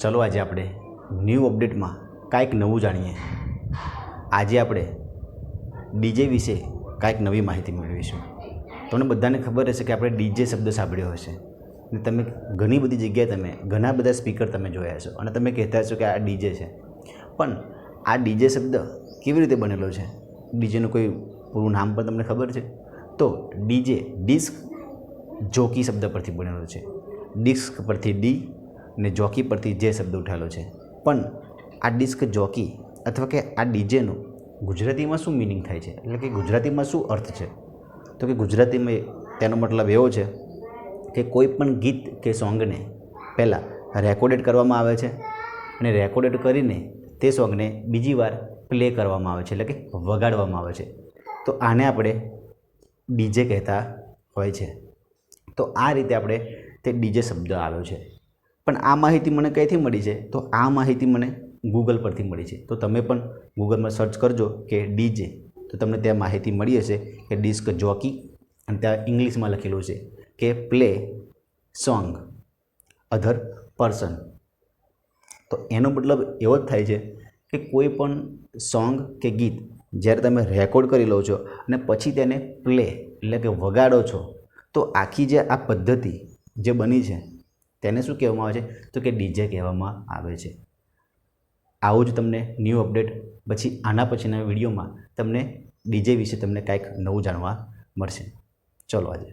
ચલો આજે આપણે ન્યૂ અપડેટમાં કાંઈક નવું જાણીએ. આજે આપણે ડીજે વિશે કાંઈક નવી માહિતી મેળવીશું. તમને બધાને ખબર હશે કે આપણે ડીજે શબ્દ સાંભળ્યો હશે ને તમે ઘણી બધી જગ્યાએ ઘણા બધા સ્પીકર જોયા હશો અને તમે કહેતા હશો કે આ ડીજે છે. પણ આ ડીજે શબ્દ કેવી રીતે બનેલો છે? ડીજેનું કોઈ પૂરું નામ પણ તમને ખબર છે? તો ડીજે ડિસ્ક જોકી શબ્દ પરથી બનેલો છે. ડિસ્ક પરથી ડી ને જોકી પરથી જે શબ્દ ઉઠાવેલો છે. પણ આ ડિસ્ક જોકી અથવા કે આ ડીજેનો ગુજરાતીમાં શું મિનિંગ થાય છે, એટલે કે ગુજરાતીમાં શું અર્થ છે? તો કે ગુજરાતીમાં તેનો મતલબ એવો છે કે કોઈ પણ ગીત કે સોંગને પહેલાં રેકોર્ડેડ કરવામાં આવે છે અને રેકોર્ડેડ કરીને તે સોંગને બીજી વાર પ્લે કરવામાં આવે છે, એટલે કે વગાડવામાં આવે છે. તો આને આપણે ડીજે કહેતા હોય છે. તો આ રીતે આપણે તે ડીજે શબ્દ આવ્યો છે. પણ આ માહિતી મને ક્યાંથી મળી છે? તો આ માહિતી મને ગૂગલ પરથી મળી છે. તો તમે પણ ગૂગલમાં સર્ચ કરજો કે ડીજે, તો તમને ત્યાં માહિતી મળી હશે કે ડિસ્ક જોકી, અને ત્યાં ઇંગ્લિશમાં લખેલું છે કે પ્લે સોંગ અધર પર્સન. તો એનો મતલબ એવો જ થાય છે કે કોઈ પણ સોંગ કે ગીત જ્યારે તમે રેકોર્ડ કરી લો છો અને પછી તેને પ્લે એટલે કે વગાડો છો, તો આખી જે આ પદ્ધતિ જે બની છે તેને શું કહેવામાં આવે છે? તો કે ડીજે કહેવામાં આવે છે. આવું જ તમને ન્યૂ અપડેટ પછી આના પછીના વિડીયોમાં તમને ડીજે વિશે તમને કાંઈક નવું જાણવા મળશે. ચલો આજે